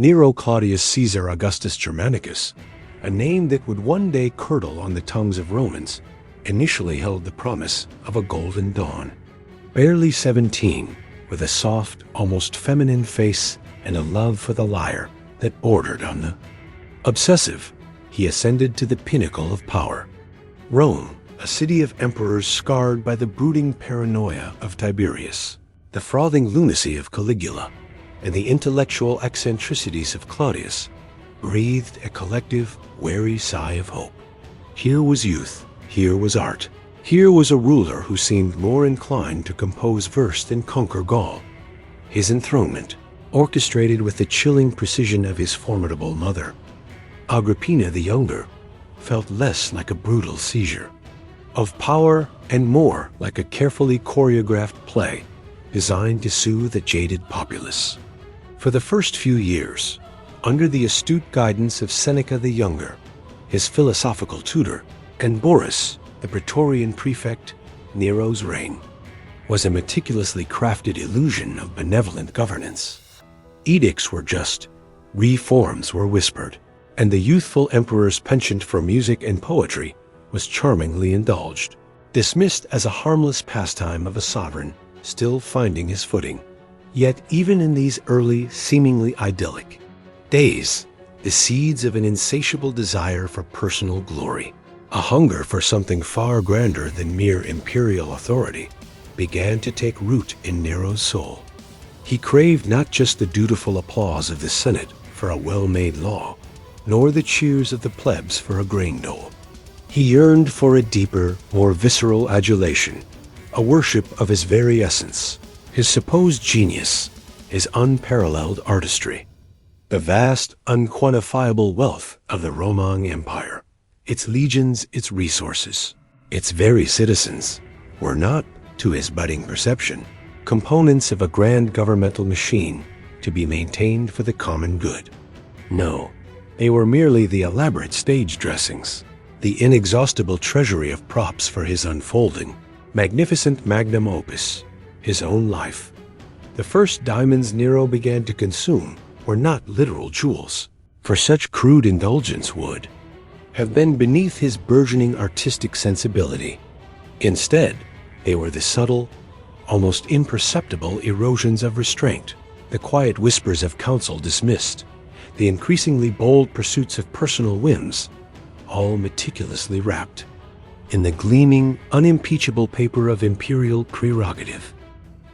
Nero Claudius Caesar Augustus Germanicus, a name that would one day curdle on the tongues of Romans, initially held the promise of a golden dawn. Barely 17, with a soft, almost feminine face and a love for the lyre that bordered on the obsessive, he ascended to the pinnacle of power. Rome, a city of emperors scarred by the brooding paranoia of Tiberius, the frothing lunacy of Caligula, and the intellectual eccentricities of Claudius, breathed a collective, wary sigh of hope. Here was youth, here was art, here was a ruler who seemed more inclined to compose verse than conquer Gaul. His enthronement, orchestrated with the chilling precision of his formidable mother, Agrippina the Younger, felt less like a brutal seizure of power and more like a carefully choreographed play designed to soothe a jaded populace. For the first few years, under the astute guidance of Seneca the Younger, his philosophical tutor, and Boris, the Praetorian prefect, Nero's reign was a meticulously crafted illusion of benevolent governance. Edicts were just, reforms were whispered, and the youthful emperor's penchant for music and poetry was charmingly indulged, dismissed as a harmless pastime of a sovereign still finding his footing. Yet even in these early, seemingly idyllic days, the seeds of an insatiable desire for personal glory, a hunger for something far grander than mere imperial authority, began to take root in Nero's soul. He craved not just the dutiful applause of the Senate for a well-made law, nor the cheers of the plebs for a grain dole. He yearned for a deeper, more visceral adulation, a worship of his very essence, his supposed genius, his unparalleled artistry, the vast, unquantifiable wealth of the Roman Empire. Its legions, its resources, its very citizens were not, to his budding perception, components of a grand governmental machine to be maintained for the common good. No, they were merely the elaborate stage dressings, the inexhaustible treasury of props for his unfolding, magnificent magnum opus, his own life. The first diamonds Nero began to consume were not literal jewels, for such crude indulgence would have been beneath his burgeoning artistic sensibility. Instead, they were the subtle, almost imperceptible erosions of restraint, the quiet whispers of counsel dismissed, the increasingly bold pursuits of personal whims, all meticulously wrapped in the gleaming, unimpeachable paper of imperial prerogative.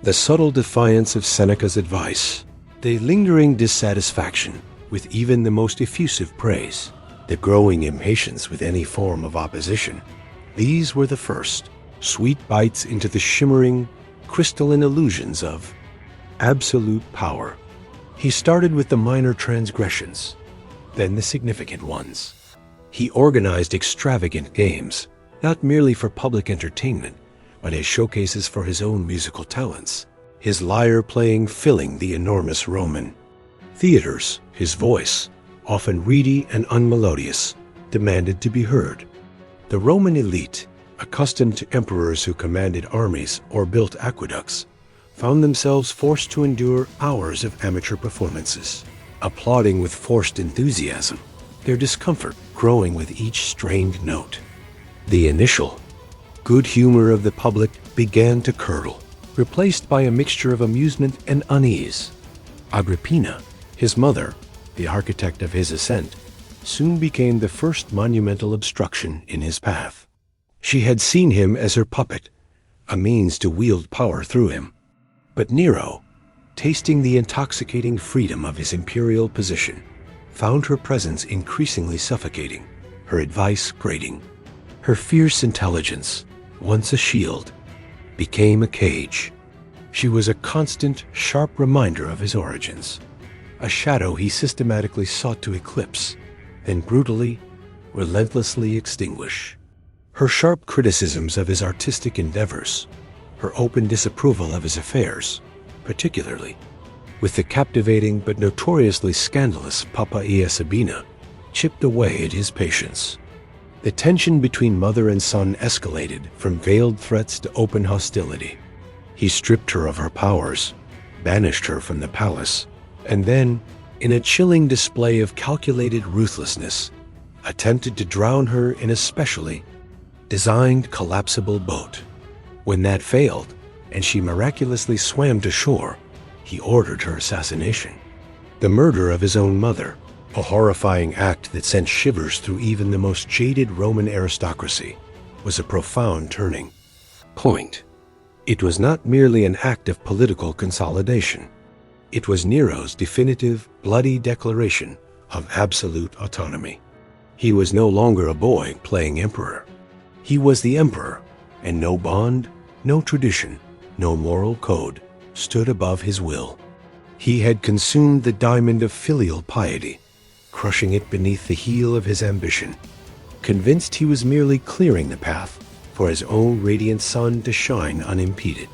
The subtle defiance of Seneca's advice, the lingering dissatisfaction with even the most effusive praise, the growing impatience with any form of opposition, these were the first sweet bites into the shimmering, crystalline illusions of absolute power. He started with the minor transgressions, then the significant ones. He organized extravagant games, not merely for public entertainment, but as showcases for his own musical talents, his lyre playing filling the enormous Roman theaters. His voice, often reedy and unmelodious, demanded to be heard. The Roman elite, accustomed to emperors who commanded armies or built aqueducts, found themselves forced to endure hours of amateur performances, applauding with forced enthusiasm, their discomfort growing with each strained note. The initial good humor of the public began to curdle, replaced by a mixture of amusement and unease. Agrippina, his mother, the architect of his ascent, soon became the first monumental obstruction in his path. She had seen him as her puppet, a means to wield power through him. But Nero, tasting the intoxicating freedom of his imperial position, found her presence increasingly suffocating, her advice grating. Her fierce intelligence, once a shield, became a cage. She was a constant, sharp reminder of his origins, a shadow he systematically sought to eclipse, then brutally, relentlessly extinguish. Her sharp criticisms of his artistic endeavors, her open disapproval of his affairs, particularly with the captivating but notoriously scandalous Poppaea Sabina, chipped away at his patience. The tension between mother and son escalated from veiled threats to open hostility. He stripped her of her powers, banished her from the palace, and then, in a chilling display of calculated ruthlessness, attempted to drown her in a specially designed collapsible boat. When that failed, and she miraculously swam to shore, he ordered her assassination. The murder of his own mother, a horrifying act that sent shivers through even the most jaded Roman aristocracy, was a profound turning point. It was not merely an act of political consolidation. It was Nero's definitive, bloody declaration of absolute autonomy. He was no longer a boy playing emperor. He was the emperor, and no bond, no tradition, no moral code stood above his will. He had consumed the diamond of filial piety, crushing it beneath the heel of his ambition, convinced he was merely clearing the path for his own radiant sun to shine unimpeded.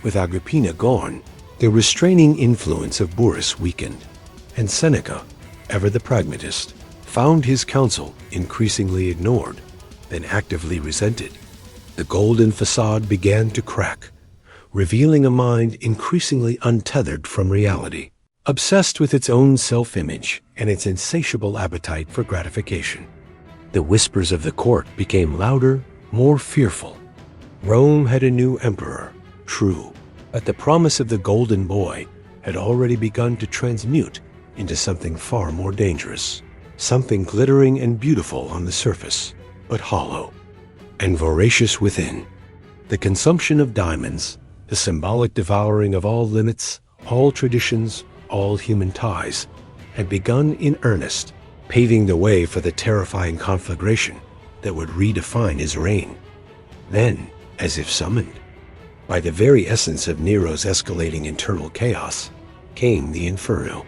With Agrippina gone, the restraining influence of Burrus weakened, and Seneca, ever the pragmatist, found his counsel increasingly ignored, then actively resented. The golden facade began to crack, revealing a mind increasingly untethered from reality, obsessed with its own self-image and its insatiable appetite for gratification. The whispers of the court became louder, more fearful. Rome had a new emperor, true, but the promise of the golden boy had already begun to transmute into something far more dangerous, something glittering and beautiful on the surface, but hollow and voracious within. The consumption of diamonds, the symbolic devouring of all limits, all traditions, all human ties, had begun in earnest, paving the way for the terrifying conflagration that would redefine his reign. Then, as if summoned by the very essence of Nero's escalating internal chaos, came the Inferno.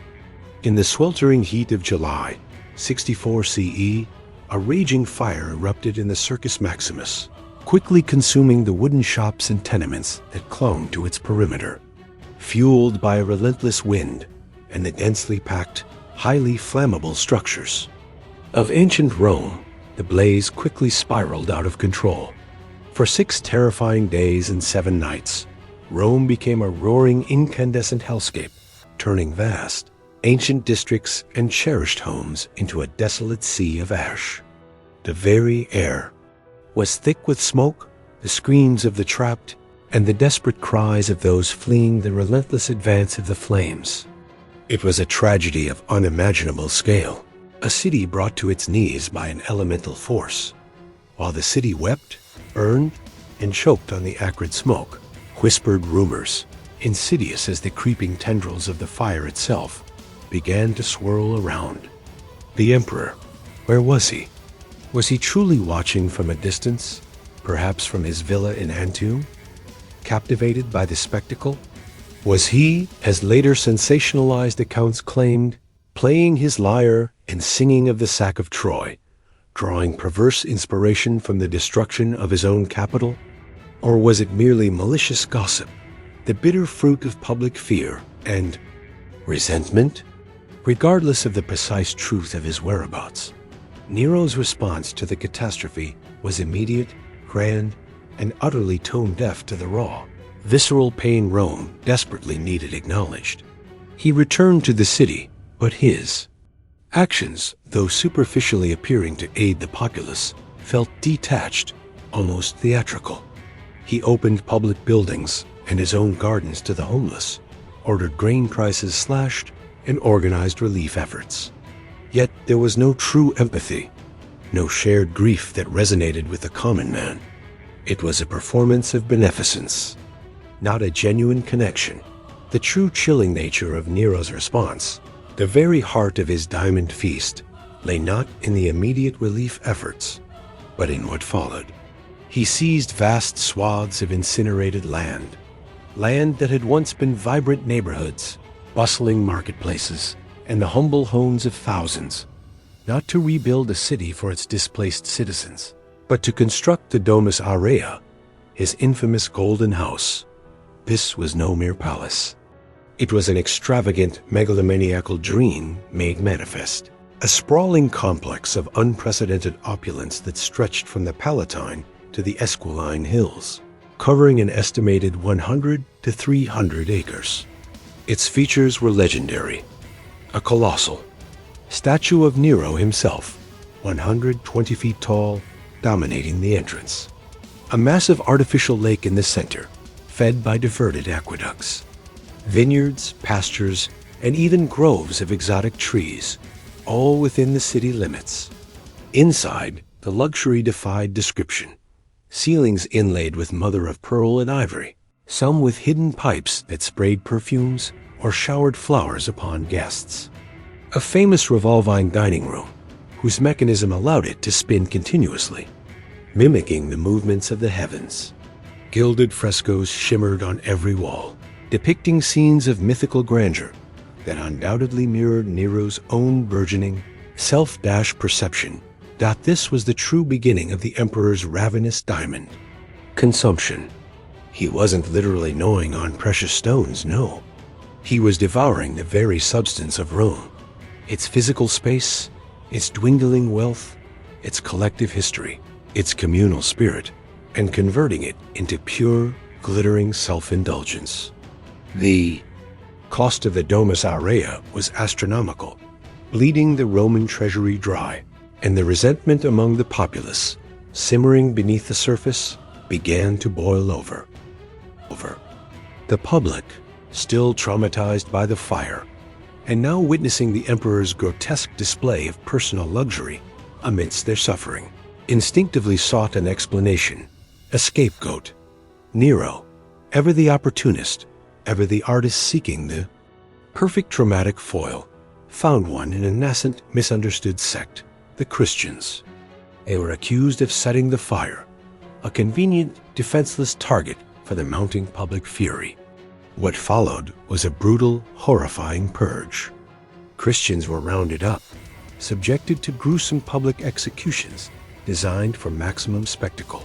In the sweltering heat of July, 64 CE, a raging fire erupted in the Circus Maximus, quickly consuming the wooden shops and tenements that clung to its perimeter. Fueled by a relentless wind and the densely packed, highly flammable structures of ancient Rome, the blaze quickly spiraled out of control. For 6 terrifying days and 7 nights, Rome became a roaring incandescent hellscape, turning vast, ancient districts and cherished homes into a desolate sea of ash. The very air was thick with smoke, the screams of the trapped, and the desperate cries of those fleeing the relentless advance of the flames. It was a tragedy of unimaginable scale, a city brought to its knees by an elemental force. While the city wept, burned, and choked on the acrid smoke, whispered rumors, insidious as the creeping tendrils of the fire itself, began to swirl around. The emperor, where was he? Was he truly watching from a distance, perhaps from his villa in Antium, captivated by the spectacle? Was he, as later sensationalized accounts claimed, playing his lyre and singing of the sack of Troy, drawing perverse inspiration from the destruction of his own capital? Or was it merely malicious gossip, the bitter fruit of public fear and resentment? Regardless of the precise truth of his whereabouts, Nero's response to the catastrophe was immediate, grand, and utterly tone-deaf to the raw, visceral pain Rome desperately needed acknowledged. He returned to the city, but his actions, though superficially appearing to aid the populace, felt detached, almost theatrical. He opened public buildings and his own gardens to the homeless, ordered grain prices slashed, and organized relief efforts. Yet there was no true empathy, no shared grief that resonated with the common man. It was a performance of beneficence, not a genuine connection. The true chilling nature of Nero's response, the very heart of his diamond feast, lay not in the immediate relief efforts, but in what followed. He seized vast swaths of incinerated land that had once been vibrant neighborhoods, bustling marketplaces, and the humble homes of thousands, not to rebuild a city for its displaced citizens, but to construct the Domus Aurea, his infamous golden house. This was no mere palace. It was an extravagant, megalomaniacal dream made manifest, a sprawling complex of unprecedented opulence that stretched from the Palatine to the Esquiline Hills, covering an estimated 100 to 300 acres. Its features were legendary. A colossal statue of Nero himself, 120 feet tall, dominating the entrance. A massive artificial lake in the center, fed by diverted aqueducts. Vineyards, pastures, and even groves of exotic trees, all within the city limits. Inside, the luxury defied description. Ceilings inlaid with mother of pearl and ivory, some with hidden pipes that sprayed perfumes or showered flowers upon guests. A famous revolving dining room, whose mechanism allowed it to spin continuously, mimicking the movements of the heavens. Gilded frescoes shimmered on every wall, depicting scenes of mythical grandeur that undoubtedly mirrored Nero's own burgeoning, self-dashed perception that this was the true beginning of the emperor's ravenous diamond. Consumption. He wasn't literally gnawing on precious stones, no. He was devouring the very substance of Rome, its physical space, its dwindling wealth, its collective history, its communal spirit, and converting it into pure, glittering self-indulgence. The cost of the Domus Aurea was astronomical, bleeding the Roman treasury dry, and the resentment among the populace, simmering beneath the surface, began to boil over. The public, still traumatized by the fire, and now witnessing the emperor's grotesque display of personal luxury amidst their suffering, instinctively sought an explanation, a scapegoat. Nero, ever the opportunist, ever the artist seeking the perfect traumatic foil, found one in a nascent, misunderstood sect, the Christians. They were accused of setting the fire, a convenient, defenseless target for the mounting public fury. What followed was a brutal, horrifying purge. Christians were rounded up, subjected to gruesome public executions designed for maximum spectacle.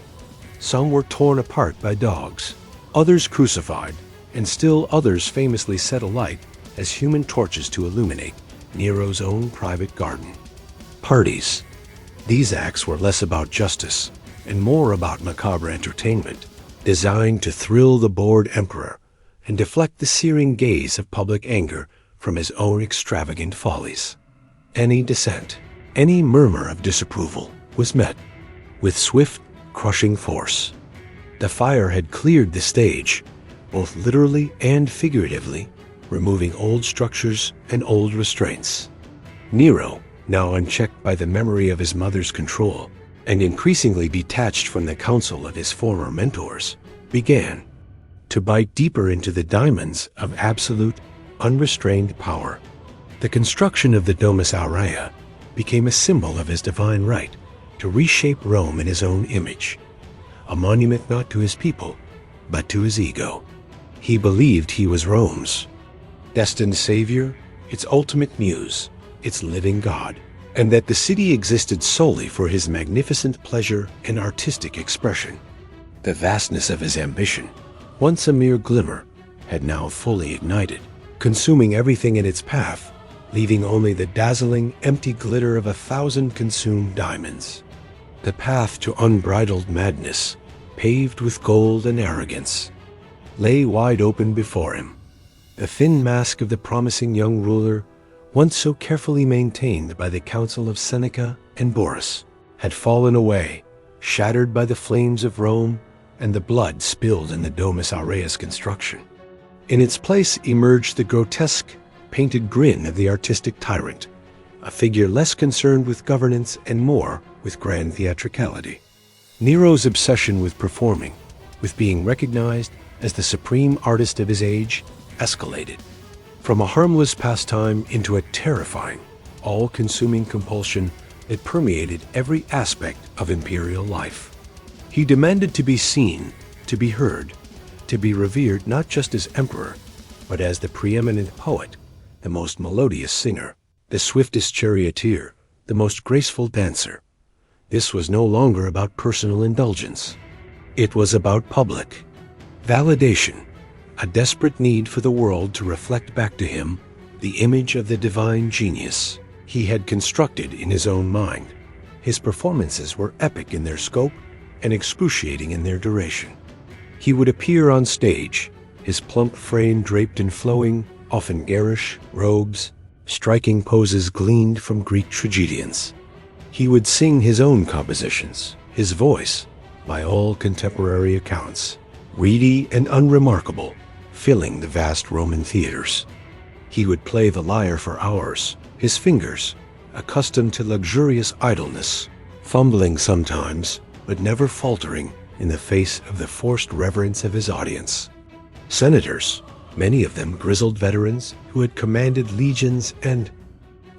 Some were torn apart by dogs, others crucified, and still others famously set alight as human torches to illuminate Nero's own private garden. Parties. These acts were less about justice and more about macabre entertainment, designed to thrill the bored emperor and deflect the searing gaze of public anger from his own extravagant follies. Any dissent, any murmur of disapproval was met with swift, crushing force. The fire had cleared the stage, both literally and figuratively, removing old structures and old restraints. Nero, now unchecked by the memory of his mother's control and increasingly detached from the counsel of his former mentors, began to bite deeper into the diamonds of absolute, unrestrained power. The construction of the Domus Aurea became a symbol of his divine right to reshape Rome in his own image, a monument not to his people, but to his ego. He believed he was Rome's destined savior, its ultimate muse, its living god, and that the city existed solely for his magnificent pleasure and artistic expression. The vastness of his ambition, once a mere glimmer, had now fully ignited, consuming everything in its path, leaving only the dazzling, empty glitter of 1,000 consumed diamonds. The path to unbridled madness, paved with gold and arrogance, lay wide open before him. The thin mask of the promising young ruler, once so carefully maintained by the counsel of Seneca and Boris, had fallen away, shattered by the flames of Rome and the blood spilled in the Domus Aurea's construction. In its place emerged the grotesque, painted grin of the artistic tyrant, a figure less concerned with governance and more with grand theatricality. Nero's obsession with performing, with being recognized as the supreme artist of his age, escalated from a harmless pastime into a terrifying, all-consuming compulsion that permeated every aspect of imperial life. He demanded to be seen, to be heard, to be revered not just as emperor, but as the preeminent poet, the most melodious singer, the swiftest charioteer, the most graceful dancer. This was no longer about personal indulgence. It was about public validation, a desperate need for the world to reflect back to him the image of the divine genius he had constructed in his own mind. His performances were epic in their scope and excruciating in their duration. He would appear on stage, his plump frame draped in flowing, often garish, robes, striking poses gleaned from Greek tragedians. He would sing his own compositions, his voice, by all contemporary accounts, reedy and unremarkable, filling the vast Roman theaters. He would play the lyre for hours, his fingers, accustomed to luxurious idleness, fumbling sometimes, but never faltering in the face of the forced reverence of his audience. Senators, many of them grizzled veterans who had commanded legions and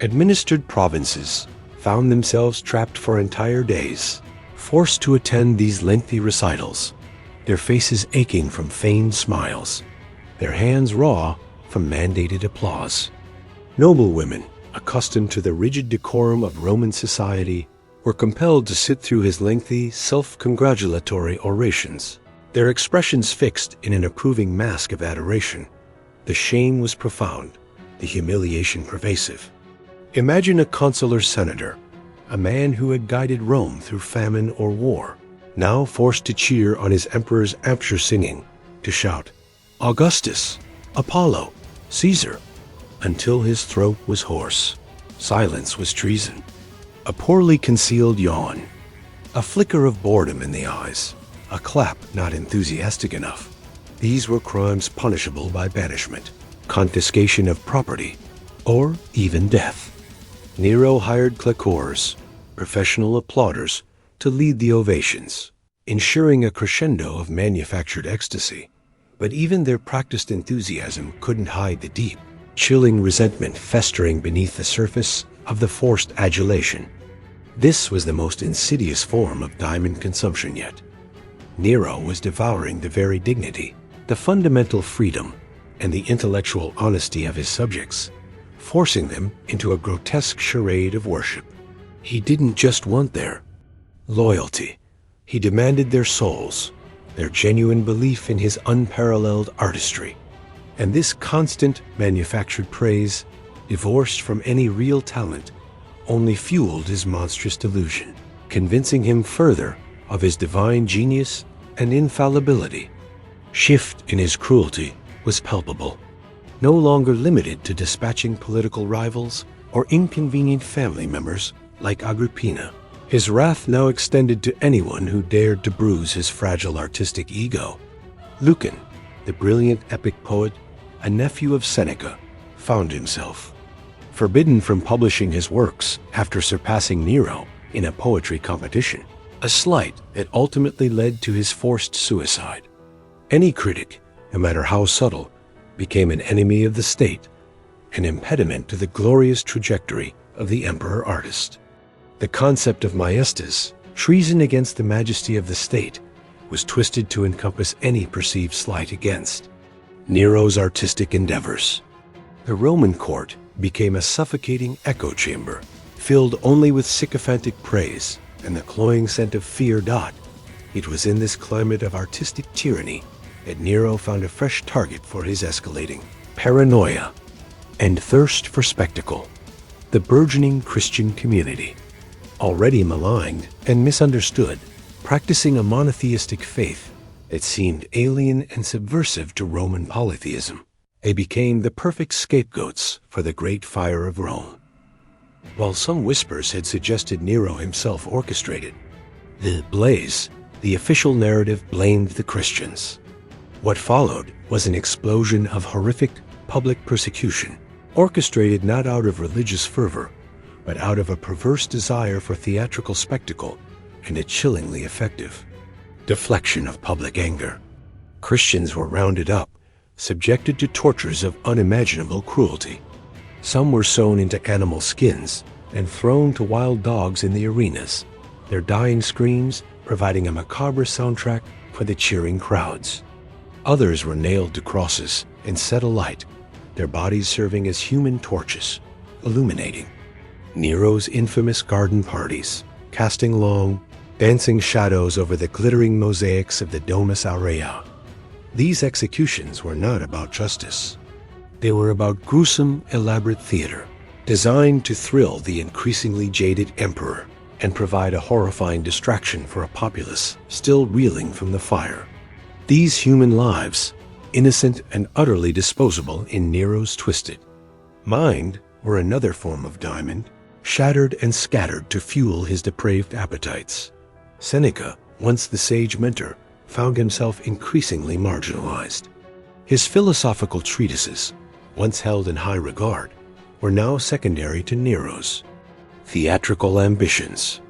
administered provinces, found themselves trapped for entire days, forced to attend these lengthy recitals, their faces aching from feigned smiles, their hands raw from mandated applause. Noble women, accustomed to the rigid decorum of Roman society, were compelled to sit through his lengthy, self-congratulatory orations, their expressions fixed in an approving mask of adoration. The shame was profound, the humiliation pervasive. Imagine a consular senator, a man who had guided Rome through famine or war, now forced to cheer on his emperor's amateur singing, to shout, "Augustus, Apollo, Caesar," until his throat was hoarse. Silence was treason. A poorly concealed yawn, a flicker of boredom in the eyes, a clap not enthusiastic enough. These were crimes punishable by banishment, confiscation of property, or even death. Nero hired claqueurs, professional applauders, to lead the ovations, ensuring a crescendo of manufactured ecstasy. But even their practiced enthusiasm couldn't hide the deep, chilling resentment festering beneath the surface of the forced adulation. This was the most insidious form of diamond consumption yet. Nero was devouring the very dignity, the fundamental freedom, and the intellectual honesty of his subjects, forcing them into a grotesque charade of worship. He didn't just want their loyalty. He demanded their souls, their genuine belief in his unparalleled artistry. And this constant manufactured praise, divorced from any real talent, only fueled his monstrous delusion, convincing him further of his divine genius and infallibility. Shift in his cruelty was palpable, no longer limited to dispatching political rivals or inconvenient family members like Agrippina. His wrath now extended to anyone who dared to bruise his fragile artistic ego. Lucan, the brilliant epic poet, a nephew of Seneca, found himself forbidden from publishing his works after surpassing Nero in a poetry competition, a slight that ultimately led to his forced suicide. Any critic, no matter how subtle, became an enemy of the state, an impediment to the glorious trajectory of the emperor-artist. The concept of Majesty, treason against the majesty of the state, was twisted to encompass any perceived slight against Nero's artistic endeavors. The Roman court became a suffocating echo chamber, filled only with sycophantic praise and the cloying scent of fear. It was in this climate of artistic tyranny that Nero found a fresh target for his escalating paranoia and thirst for spectacle: the burgeoning Christian community. Already maligned and misunderstood, practicing a monotheistic faith that seemed alien and subversive to Roman polytheism, they became the perfect scapegoats for the great fire of Rome. While some whispers had suggested Nero himself orchestrated the blaze, the official narrative blamed the Christians. What followed was an explosion of horrific public persecution, orchestrated not out of religious fervor, but out of a perverse desire for theatrical spectacle and a chillingly effective deflection of public anger. Christians were rounded up, subjected to tortures of unimaginable cruelty. Some were sewn into animal skins and thrown to wild dogs in the arenas, their dying screams providing a macabre soundtrack for the cheering crowds. Others were nailed to crosses and set alight, their bodies serving as human torches, illuminating Nero's infamous garden parties, casting long, dancing shadows over the glittering mosaics of the Domus Aurea. These executions were not about justice. They were about gruesome, elaborate theater, designed to thrill the increasingly jaded emperor and provide a horrifying distraction for a populace still reeling from the fire. These human lives, innocent and utterly disposable in Nero's twisted mind, were another form of diamond, shattered and scattered to fuel his depraved appetites. Seneca, once the sage mentor, found himself increasingly marginalized. His philosophical treatises, once held in high regard, were now secondary to Nero's theatrical ambitions.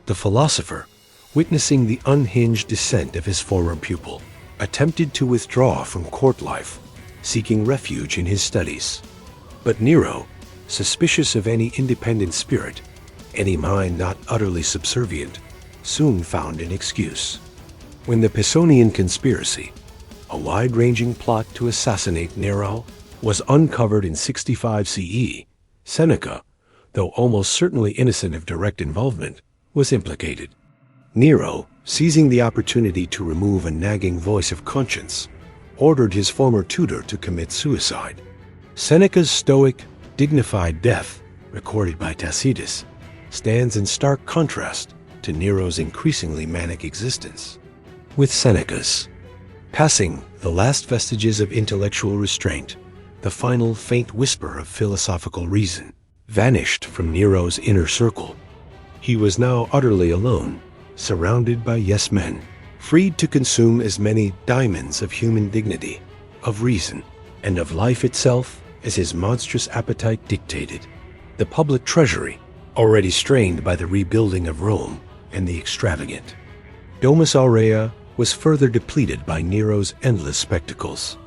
The philosopher, witnessing the unhinged descent of his former pupil, attempted to withdraw from court life, seeking refuge in his studies. But Nero, suspicious of any independent spirit, any mind not utterly subservient, soon found an excuse. When the Pisonian conspiracy, a wide-ranging plot to assassinate Nero, was uncovered in 65 CE, Seneca, though almost certainly innocent of direct involvement, was implicated. Nero, seizing the opportunity to remove a nagging voice of conscience, ordered his former tutor to commit suicide. Seneca's stoic, dignified death, recorded by Tacitus, stands in stark contrast to Nero's increasingly manic existence. With Seneca's passing, the last vestiges of intellectual restraint, the final faint whisper of philosophical reason, vanished from Nero's inner circle. He was now utterly alone, surrounded by yes-men, freed to consume as many diamonds of human dignity, of reason, and of life itself as his monstrous appetite dictated. The public treasury, already strained by the rebuilding of Rome and the extravagant Domus Aurea, was further depleted by Nero's endless spectacles.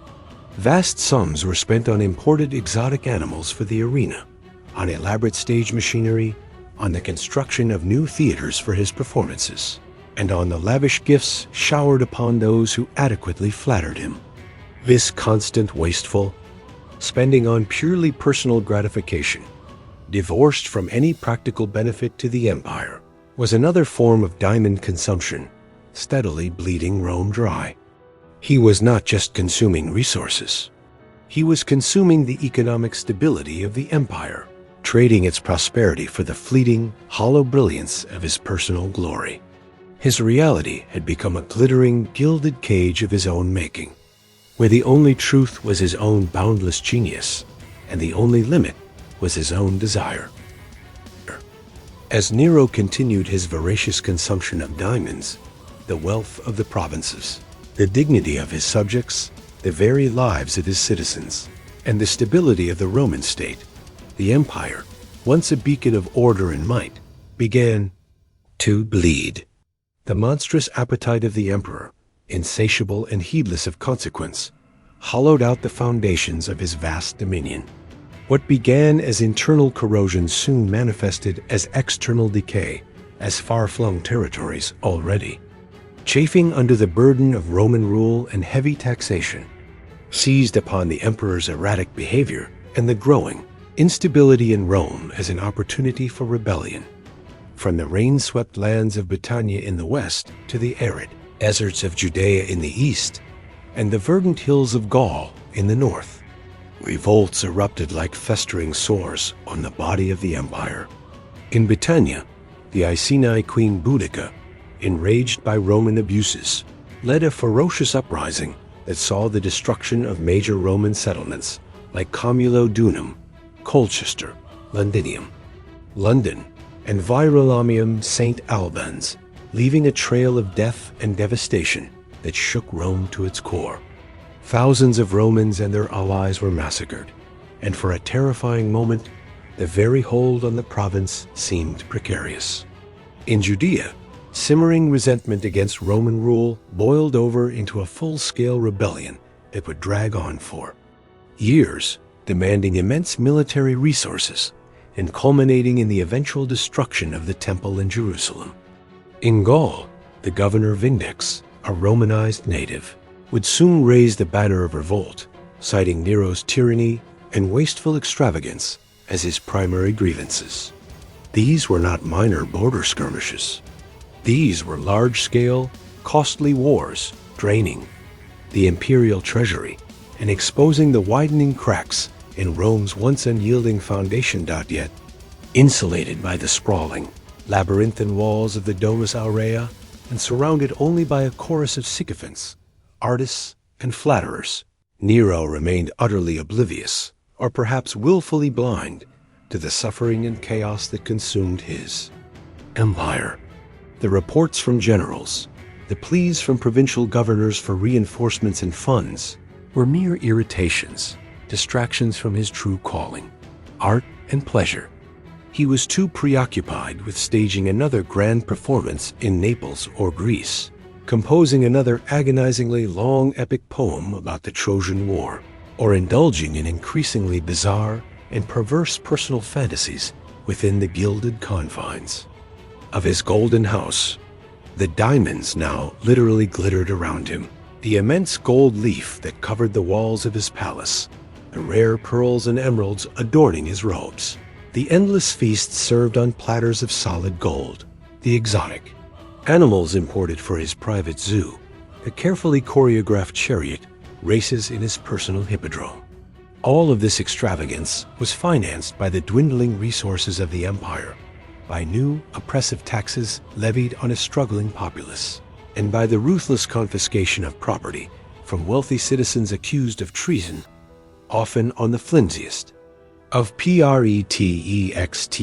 Vast sums were spent on imported exotic animals for the arena, on elaborate stage machinery, on the construction of new theaters for his performances, and on the lavish gifts showered upon those who adequately flattered him. This constant wasteful spending on purely personal gratification, divorced from any practical benefit to the empire, was another form of diamond consumption, steadily bleeding Rome dry. He was not just consuming resources. He was consuming the economic stability of the empire, trading its prosperity for the fleeting, hollow brilliance of his personal glory. His reality had become a glittering, gilded cage of his own making, where the only truth was his own boundless genius, and the only limit was his own desire. As Nero continued his voracious consumption of diamonds, the wealth of the provinces, the dignity of his subjects, the very lives of his citizens, and the stability of the Roman state, the empire, once a beacon of order and might, began to bleed. The monstrous appetite of the emperor, insatiable and heedless of consequence, hollowed out the foundations of his vast dominion. What began as internal corrosion soon manifested as external decay, as far-flung territories already, chafing under the burden of Roman rule and heavy taxation, seized upon the emperor's erratic behavior and the growing instability in Rome as an opportunity for rebellion. From the rain-swept lands of Britannia in the west to the arid deserts of Judea in the east and the verdant hills of Gaul in the north, revolts erupted like festering sores on the body of the empire. In Britannia, the Iceni queen Boudica, enraged by Roman abuses, led a ferocious uprising that saw the destruction of major Roman settlements like Comulodunum, Colchester, Londinium, London, and Virolamium St. Albans, leaving a trail of death and devastation that shook Rome to its core. Thousands of Romans and their allies were massacred, and for a terrifying moment, the very hold on the province seemed precarious. In Judea, simmering resentment against Roman rule boiled over into a full-scale rebellion that would drag on for years, demanding immense military resources and culminating in the eventual destruction of the temple in Jerusalem. In Gaul, the governor Vindex, a Romanized native, would soon raise the banner of revolt, citing Nero's tyranny and wasteful extravagance as his primary grievances. These were not minor border skirmishes. These were large-scale, costly wars, draining the imperial treasury and exposing the widening cracks in Rome's once unyielding foundation. Yet, insulated by the sprawling, labyrinthine walls of the Domus Aurea and surrounded only by a chorus of sycophants, artists, and flatterers, Nero remained utterly oblivious, or perhaps willfully blind, to the suffering and chaos that consumed his empire. The reports from generals, the pleas from provincial governors for reinforcements and funds were mere irritations, distractions from his true calling, art and pleasure. He was too preoccupied with staging another grand performance in Naples or Greece, composing another agonizingly long epic poem about the Trojan War, or indulging in increasingly bizarre and perverse personal fantasies within the gilded confines of his golden house. The diamonds now literally glittered around him, the immense gold leaf that covered the walls of his palace, the rare pearls and emeralds adorning his robes, the endless feasts served on platters of solid gold, the exotic animals imported for his private zoo, the carefully choreographed chariot races in his personal hippodrome. All of this extravagance was financed by the dwindling resources of the empire, by new oppressive taxes levied on a struggling populace, and by the ruthless confiscation of property from wealthy citizens accused of treason, often on the flimsiest of pretexts.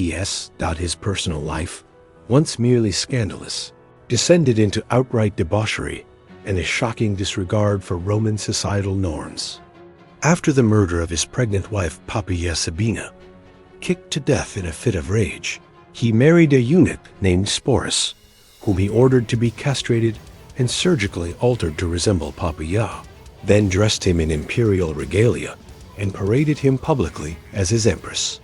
His personal life, once merely scandalous, descended into outright debauchery and a shocking disregard for Roman societal norms. After the murder of his pregnant wife Poppaea Sabina, kicked to death in a fit of rage, he married a eunuch named Sporus, whom he ordered to be castrated and surgically altered to resemble Poppaea, then dressed him in imperial regalia and paraded him publicly as his empress.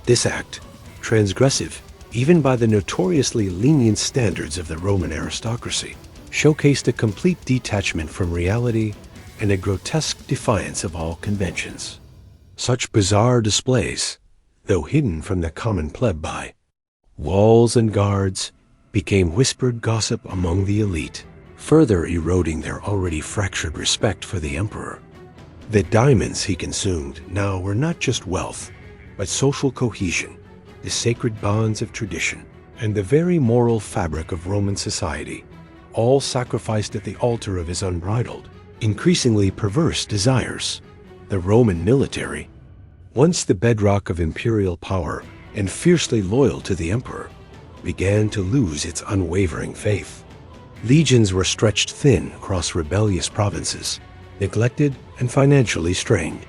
This act, transgressive even by the notoriously lenient standards of the Roman aristocracy, showcased a complete detachment from reality and a grotesque defiance of all conventions. Such bizarre displays, though hidden from the common plebei, walls and guards, became whispered gossip among the elite, further eroding their already fractured respect for the emperor. The diamonds he consumed now were not just wealth, but social cohesion, the sacred bonds of tradition, and the very moral fabric of Roman society, all sacrificed at the altar of his unbridled, increasingly perverse desires. The Roman military, once the bedrock of imperial power and fiercely loyal to the emperor, began to lose its unwavering faith. Legions were stretched thin across rebellious provinces, neglected and financially strained.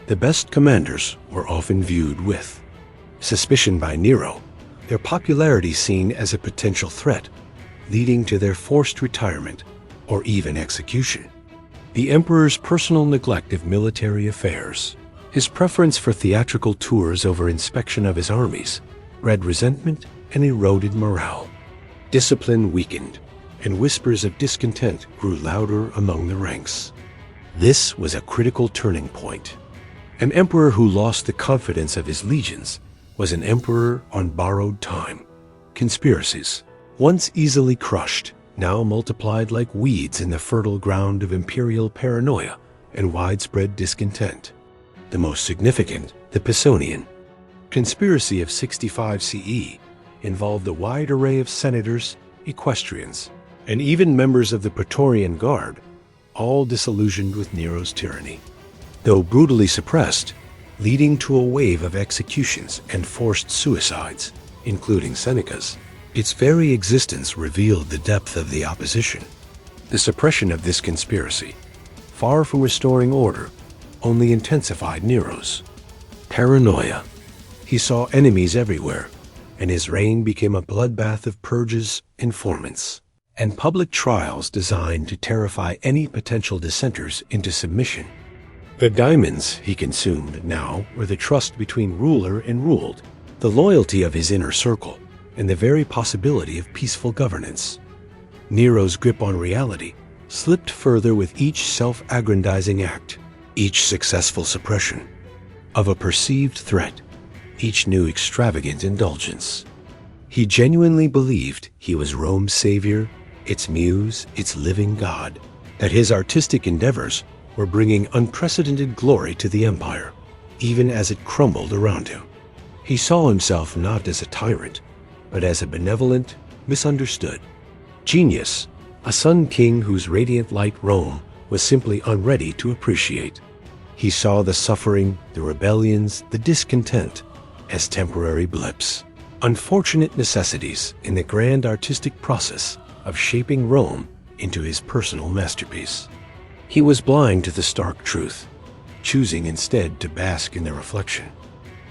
The best commanders were often viewed with suspicion by Nero, their popularity seen as a potential threat, leading to their forced retirement or even execution. The emperor's personal neglect of military affairs, his preference for theatrical tours over inspection of his armies, bred resentment and eroded morale. Discipline weakened, and whispers of discontent grew louder among the ranks. This was a critical turning point. An emperor who lost the confidence of his legions was an emperor on borrowed time. Conspiracies, once easily crushed, now multiplied like weeds in the fertile ground of imperial paranoia and widespread discontent. The most significant, the Pisonian conspiracy of 65 CE, involved a wide array of senators, equestrians, and even members of the Praetorian Guard, all disillusioned with Nero's tyranny. Though brutally suppressed, leading to a wave of executions and forced suicides, including Seneca's, its very existence revealed the depth of the opposition. The suppression of this conspiracy, far from restoring order, only intensified Nero's paranoia. He saw enemies everywhere, and his reign became a bloodbath of purges, informants, and public trials designed to terrify any potential dissenters into submission. The diamonds he consumed now were the trust between ruler and ruled, the loyalty of his inner circle, and the very possibility of peaceful governance. Nero's grip on reality slipped further with each self-aggrandizing act, each successful suppression of a perceived threat, each new extravagant indulgence. He genuinely believed he was Rome's savior, its muse, its living god, that his artistic endeavors were bringing unprecedented glory to the empire, even as it crumbled around him. He saw himself not as a tyrant, but as a benevolent, misunderstood genius, a sun king whose radiant light Rome was simply unready to appreciate. He saw the suffering, the rebellions, the discontent, as temporary blips, unfortunate necessities in the grand artistic process of shaping Rome into his personal masterpiece. He was blind to the stark truth, choosing instead to bask in the reflection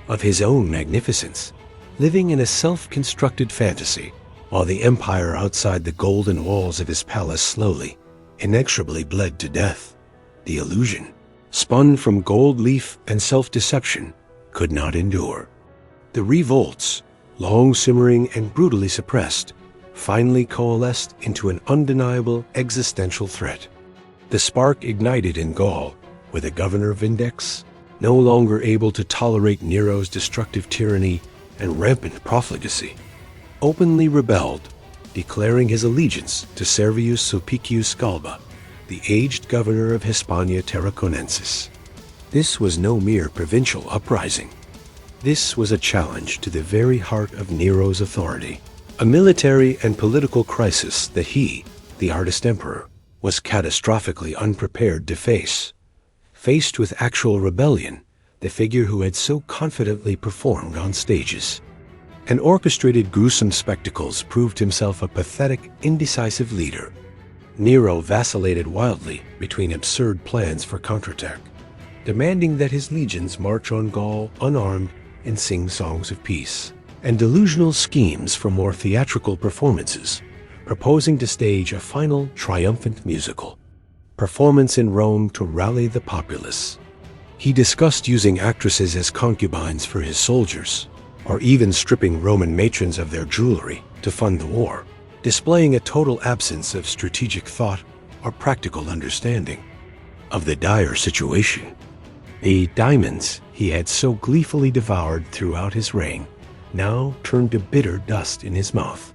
of his own magnificence, living in a self-constructed fantasy, while the empire outside the golden walls of his palace slowly, inexorably bled to death. The illusion, spun from gold leaf and self-deception, could not endure. The revolts, long simmering and brutally suppressed, finally coalesced into an undeniable existential threat. The spark ignited in Gaul, where the governor Vindex, no longer able to tolerate Nero's destructive tyranny and rampant profligacy, openly rebelled, declaring his allegiance to Servius Sulpicius Galba, the aged governor of Hispania Tarraconensis. This was no mere provincial uprising. This was a challenge to the very heart of Nero's authority, a military and political crisis that he, the artist emperor, was catastrophically unprepared to face. Faced with actual rebellion, the figure who had so confidently performed on stages and orchestrated gruesome spectacles proved himself a pathetic, indecisive leader. Nero vacillated wildly between absurd plans for counterattack, demanding that his legions march on Gaul unarmed and sing songs of peace, and delusional schemes for more theatrical performances, proposing to stage a final triumphant musical performance in Rome to rally the populace. He discussed using actresses as concubines for his soldiers, or even stripping Roman matrons of their jewelry to fund the war, displaying a total absence of strategic thought or practical understanding of the dire situation. The diamonds he had so gleefully devoured throughout his reign now turned to bitter dust in his mouth.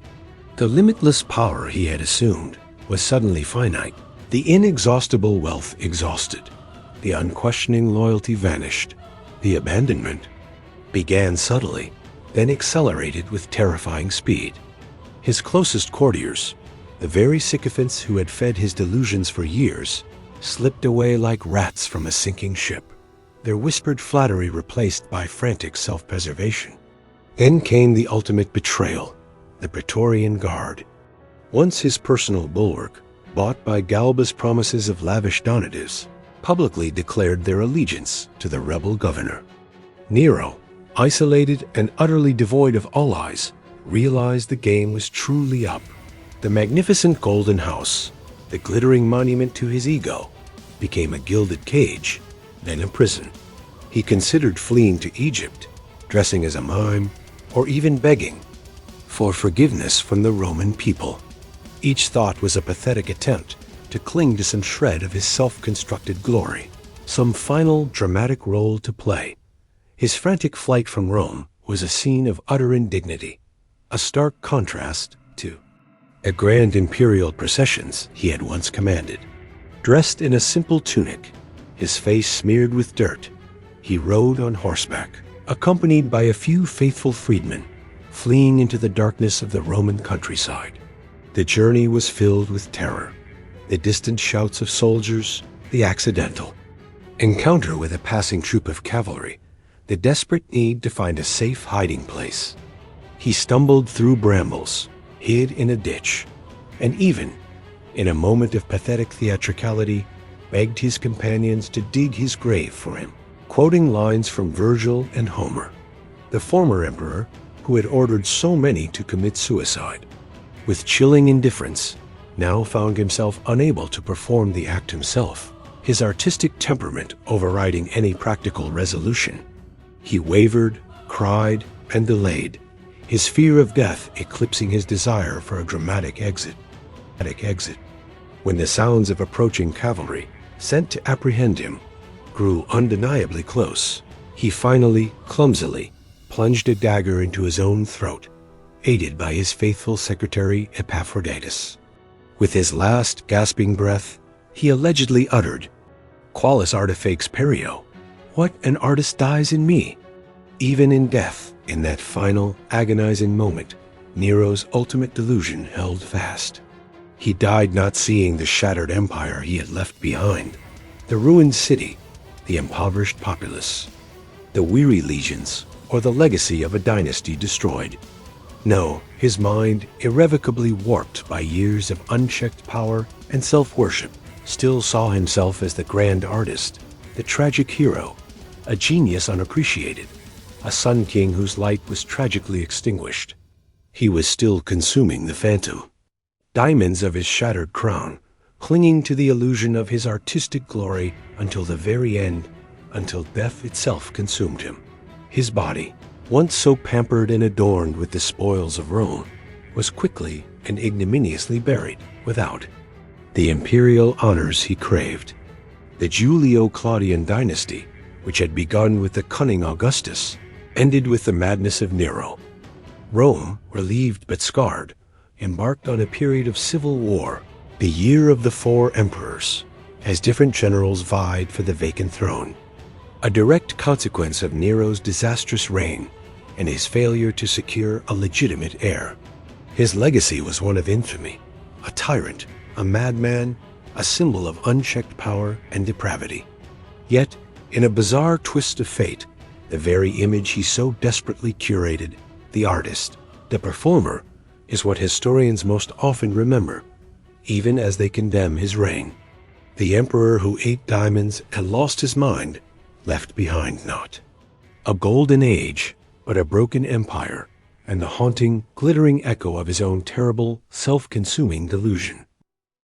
The limitless power he had assumed was suddenly finite, the inexhaustible wealth exhausted, the unquestioning loyalty vanished. The abandonment began subtly, then accelerated with terrifying speed. His closest courtiers, the very sycophants who had fed his delusions for years, slipped away like rats from a sinking ship, their whispered flattery replaced by frantic self-preservation. Then came the ultimate betrayal, the Praetorian Guard. Once his personal bulwark, bought by Galba's promises of lavish donatives, publicly declared their allegiance to the rebel governor. Nero, isolated and utterly devoid of allies, realized the game was truly up. The magnificent golden house, the glittering monument to his ego, became a gilded cage, then a prison. He considered fleeing to Egypt, dressing as a mime, or even begging for forgiveness from the Roman people. Each thought was a pathetic attempt to cling to some shred of his self-constructed glory, some final dramatic role to play. His frantic flight from Rome was a scene of utter indignity, a stark contrast to the grand imperial processions he had once commanded. Dressed in a simple tunic, his face smeared with dirt, he rode on horseback, accompanied by a few faithful freedmen, fleeing into the darkness of the Roman countryside. The journey was filled with terror, the distant shouts of soldiers, the accidental encounter with a passing troop of cavalry, the desperate need to find a safe hiding place. He stumbled through brambles, hid in a ditch, and even, in a moment of pathetic theatricality, begged his companions to dig his grave for him, quoting lines from Virgil and Homer, the former emperor who had ordered so many to commit suicide. With chilling indifference, now found himself unable to perform the act himself, his artistic temperament overriding any practical resolution. He wavered, cried, and delayed, his fear of death eclipsing his desire for a dramatic exit. When the sounds of approaching cavalry, sent to apprehend him, grew undeniably close, he finally, clumsily, plunged a dagger into his own throat, aided by his faithful secretary Epaphroditus. With his last gasping breath, he allegedly uttered, "Qualis artifex perio? What an artist dies in me?" Even in death, in that final, agonizing moment, Nero's ultimate delusion held fast. He died not seeing the shattered empire he had left behind, the ruined city, the impoverished populace, the weary legions or the legacy of a dynasty destroyed. No, his mind, irrevocably warped by years of unchecked power and self-worship, still saw himself as the grand artist, the tragic hero, a genius unappreciated, a sun king whose light was tragically extinguished. He was still consuming the phantom, diamonds of his shattered crown, clinging to the illusion of his artistic glory until the very end, until death itself consumed him. His body, once so pampered and adorned with the spoils of Rome, was quickly and ignominiously buried without the imperial honors he craved. The Julio-Claudian dynasty, which had begun with the cunning Augustus, ended with the madness of Nero. Rome, relieved but scarred, embarked on a period of civil war, the year of the 4 emperors, as different generals vied for the vacant throne. A direct consequence of Nero's disastrous reign and his failure to secure a legitimate heir. His legacy was one of infamy, a tyrant, a madman, a symbol of unchecked power and depravity. Yet, in a bizarre twist of fate, the very image he so desperately curated, the artist, the performer, is what historians most often remember, even as they condemn his reign. The emperor who ate diamonds and lost his mind left behind naught. A golden age, but a broken empire, and the haunting, glittering echo of his own terrible, self-consuming delusion.